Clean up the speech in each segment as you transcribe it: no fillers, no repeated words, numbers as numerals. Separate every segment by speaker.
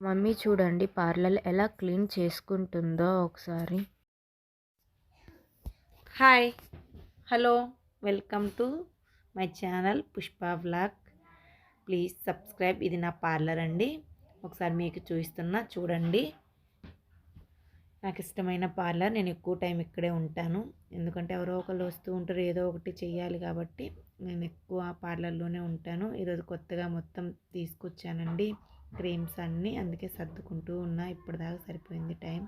Speaker 1: Mummy చూడండి parlour ఎలా clean చేసుకుంటుందో ఒకసారి.
Speaker 2: Hi, hello, welcome to my channel Pushpa vlog. Please subscribe. ఇది నా పార్లర్ అండి. ఒకసారి మీకు చూపిస్తున్నా చూడండి. నాకు ఇష్టమైన పార్లర్. నేను ఎక్కువ టైం ఇక్కడే ఉంటాను, ఎందుకంటే ఎవరో ఒకళ్ళు వస్తూ ఉంటారు, ఏదో ఒకటి చెయ్యాలి కాబట్టి నేను ఎక్కువ పార్లర్లోనే ఉంటాను. ఈరోజు కొత్తగా మొత్తం తీసుకొచ్చానండి క్రీమ్స్ అన్నీ, అందుకే సర్దుకుంటూ ఉన్నా. ఇప్పటిదాకా సరిపోయింది టైం.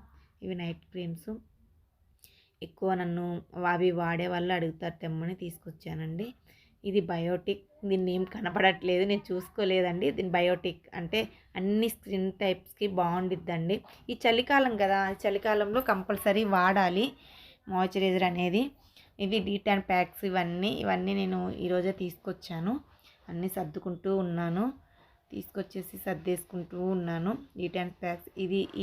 Speaker 2: ఇవి నైట్ క్రీమ్స్. ఎక్కువ నన్ను అవి వాడే వాళ్ళు అడుగుతారు తెమ్మని తీసుకొచ్చానండి. ఇది బయోటిక్. దీన్ని ఏం కనపడట్లేదు, నేను చూసుకోలేదండి. దీని బయోటిక్ అంటే అన్ని స్కిన్ టైప్స్కి బాగుండిద్దండి. ఈ చలికాలం కదా, చలికాలంలో కంపల్సరీ వాడాలి మాయిశ్చరైజర్ అనేది. ఇది డీటాన్ ప్యాక్స్. ఇవన్నీ నేను ఈరోజే తీసుకొచ్చాను. అన్నీ సర్దుకుంటూ ఉన్నాను, తీసుకొచ్చేసి సర్దేసుకుంటూ ఉన్నాను. డీటాన్ ప్యాక్స్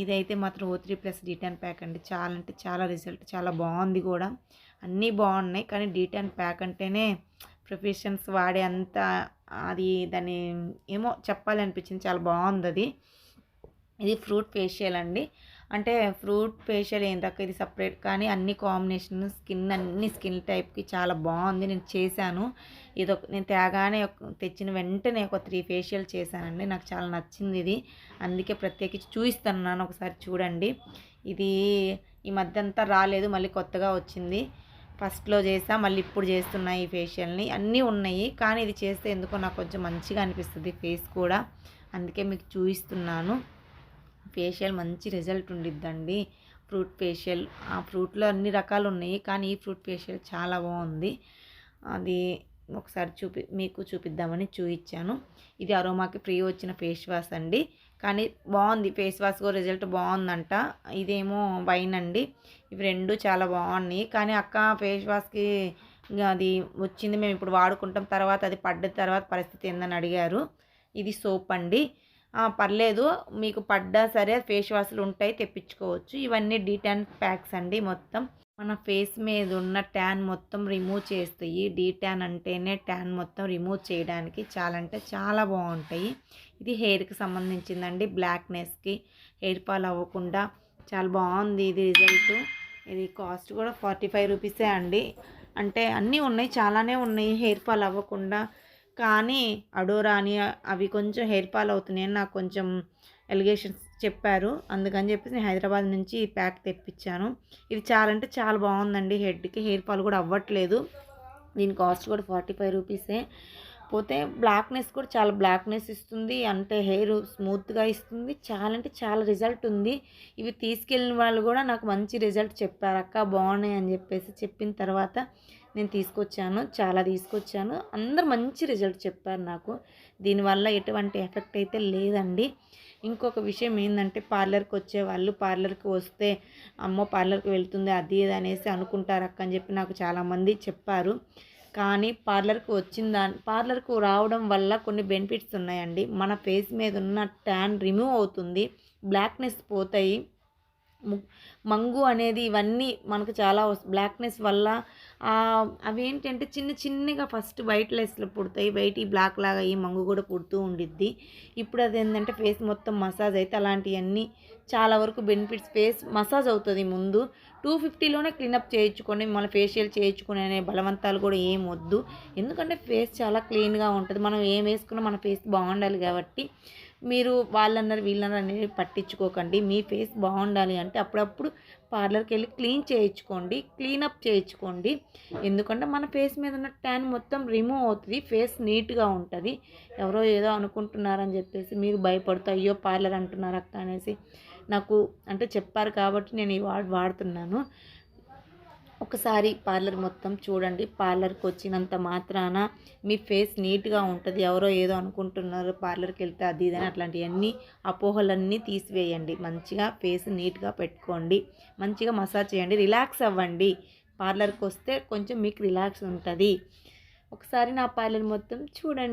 Speaker 2: ఇదైతే మాత్రం O3+ డీటాన్ ప్యాక్ అండి. చాలా అంటే చాలా రిజల్ట్ చాలా బాగుంది కూడా. అన్నీ బాగున్నాయి, కానీ డీటాన్ ప్యాక్ అంటేనే ప్రొఫెషన్స్ వాడే అంత అది దాన్ని ఏమో చెప్పాలనిపించింది. చాలా బాగుంది అది. ఇది ఫ్రూట్ ఫేషియల్ అండి. అంటే ఫ్రూట్ ఫేషియల్ ఏంటక్క, ఇది సపరేట్, కానీ అన్ని కాంబినేషన్ అన్ని స్కిన్ టైప్కి చాలా బాగుంది. నేను చేశాను. నేను తేగానే తెచ్చిన వెంటనే ఒక 3 ఫేషియల్ చేశానండి. నాకు చాలా నచ్చింది ఇది, అందుకే ప్రత్యేకించి చూపిస్తున్నాను. ఒకసారి చూడండి. ఇది ఈ మధ్య అంతా రాలేదు, మళ్ళీ కొత్తగా వచ్చింది. ఫస్ట్లో చేసా, మళ్ళీ ఇప్పుడు చేస్తున్నా ఈ ఫేషియల్ని. అన్నీ ఉన్నాయి, కానీ ఇది చేస్తే ఎందుకో నాకు కొంచెం మంచిగా అనిపిస్తుంది ఫేస్ కూడా, అందుకే మీకు చూపిస్తున్నాను. ఫేషియల్ మంచి రిజల్ట్ ఉండిద్దండి. ఫ్రూట్ ఫేషియల్, ఆ ఫ్రూట్లో అన్ని రకాలు ఉన్నాయి, కానీ ఈ ఫ్రూట్ ఫేషియల్ చాలా బాగుంది. అది ఒకసారి మీకు చూపిద్దామని చూపించాను. ఇది అరోమాకి ఫ్రీ వచ్చిన ఫేస్ వాష్ అండి, కానీ బాగుంది. ఫేస్ వాష్ కూడా రిజల్ట్ బాగుందంట. ఇదేమో వైన్ అండి. ఇవి రెండు చాలా బాగున్నాయి, కానీ అక్క ఫేస్ వాష్కి అది వచ్చింది, మేము ఇప్పుడు వాడుకుంటాం, తర్వాత అది పడ్డ తర్వాత పరిస్థితి ఏందని అడిగారు. ఇది సోప్ అండి. పర్లేదు, మీకు పడ్డా సరే ఫేస్ వాష్లు ఉంటాయి, తెప్పించుకోవచ్చు. ఇవన్నీ డీటాన్ ప్యాక్స్ అండి. మొత్తం మన ఫేస్ మీద ఉన్న ట్యాన్ మొత్తం రిమూవ్ చేస్తాయి. డీటాన్ అంటేనే ట్యాన్ మొత్తం రిమూవ్ చేయడానికి చాలా అంటే చాలా బాగుంటాయి. ఇది హెయిర్కి సంబంధించిందండి. బ్లాక్నెస్కి, హెయిర్ ఫాల్ అవ్వకుండా చాలా బాగుంది ఇది రిజల్ట్. ఇది కాస్ట్ కూడా 45 రూపీసే అండి. అంటే అన్నీ ఉన్నాయి, చాలానే ఉన్నాయి హెయిర్ ఫాల్ అవ్వకుండా. కానీ అడోరా అని అవి కొంచెం హెయిర్ ఫాల్ అవుతున్నాయని నాకు కొంచెం ఎలిగేషన్స్ చెప్పారు, అందుకని చెప్పేసి నేను హైదరాబాద్ నుంచి ఈ ప్యాక్ తెప్పించాను. ఇది చాలా అంటే చాలా బాగుందండి. హెడ్కి హెయిర్ ఫాల్ కూడా అవ్వట్లేదు. దీని కాస్ట్ కూడా 45 రూపీసే. పోతే బ్లాక్నెస్ కూడా చాలా బ్లాక్నెస్ ఇస్తుంది, అంటే హెయిర్ స్మూత్గా ఇస్తుంది. చాలా అంటే చాలా రిజల్ట్ ఉంది. ఇవి తీసుకెళ్ళిన వాళ్ళు కూడా నాకు మంచి రిజల్ట్ చెప్పారు, అక్క బాగున్నాయి అని చెప్పిన తర్వాత నేను తీసుకొచ్చాను. చాలా తీసుకొచ్చాను, అందరు మంచి రిజల్ట్ చెప్పారు నాకు. దీనివల్ల ఎటువంటి ఎఫెక్ట్ అయితే లేదండి. ఇంకొక విషయం ఏంటంటే, పార్లర్కి వచ్చేవాళ్ళు పార్లర్కి వస్తే అమ్మో పార్లర్కి వెళ్తుంది అది ఇది అనేసి అనుకుంటారు అక్క అని చెప్పి నాకు చాలామంది చెప్పారు. కానీ పార్లర్కు రావడం వల్ల కొన్ని బెనిఫిట్స్ ఉన్నాయండి. మన ఫేస్ మీద ఉన్న ట్యాన్ రిమూవ్ అవుతుంది, బ్లాక్నెస్ పోతాయి, మంగు అనేది ఇవన్నీ మనకు చాలా బ్లాక్నెస్ వల్ల అవి ఏంటంటే చిన్నగా ఫస్ట్ వైట్ లెస్లు పుడతాయి, వైట్ ఈ బ్లాక్ లాగా ఈ మంగు కూడా పుడుతూ ఉండిద్ది. ఇప్పుడు అది ఏంటంటే ఫేస్ మొత్తం మసాజ్ అయితే అలాంటివన్నీ చాలా వరకు బెనిఫిట్స్. ఫేస్ మసాజ్ అవుతుంది ముందు. 250లోనే క్లీనప్ చేయించుకొని మన ఫేషియల్ చేయించుకునే బలవంతాలు కూడా ఏం వద్దు, ఎందుకంటే ఫేస్ చాలా క్లీన్గా ఉంటుంది. మనం ఏం వేసుకున్నా మన ఫేస్ బాగుండాలి కాబట్టి మీరు వాళ్ళన్నారు వీళ్ళన్నారు అనేది పట్టించుకోకండి. మీ ఫేస్ బాగుండాలి అంటే అప్పుడప్పుడు పార్లర్కి వెళ్ళి క్లీనప్ చేయించుకోండి. ఎందుకంటే మన ఫేస్ మీద ఉన్న ట్యాన్ మొత్తం రిమూవ్ అవుతుంది, ఫేస్ నీట్గా ఉంటుంది. ఎవరో ఏదో అనుకుంటున్నారని చెప్పేసి మీరు భయపడుతూ అయ్యో పార్లర్ అంటున్నారు అక్క అనేసి నాకు అంటే చెప్పారు కాబట్టి నేను ఈ వాడుతున్నాను. ఒకసారి పార్లర్ మొత్తం చూడండి. పార్లర్కి వచ్చినంత మాత్రాన మీ ఫేస్ నీట్గా ఉంటుంది. ఎవరో ఏదో అనుకుంటున్నారు పార్లర్కి వెళ్తే అది ఇదని అట్లాంటివన్నీ అపోహలన్నీ తీసివేయండి. మంచిగా ఫేస్ నీట్గా పెట్టుకోండి, మంచిగా మసాజ్ చేయండి, రిలాక్స్ అవ్వండి. పార్లర్కి వస్తే కొంచెం మీకు రిలాక్స్ ఉంటుంది. ఒకసారి నా పార్లర్ మొత్తం చూడండి.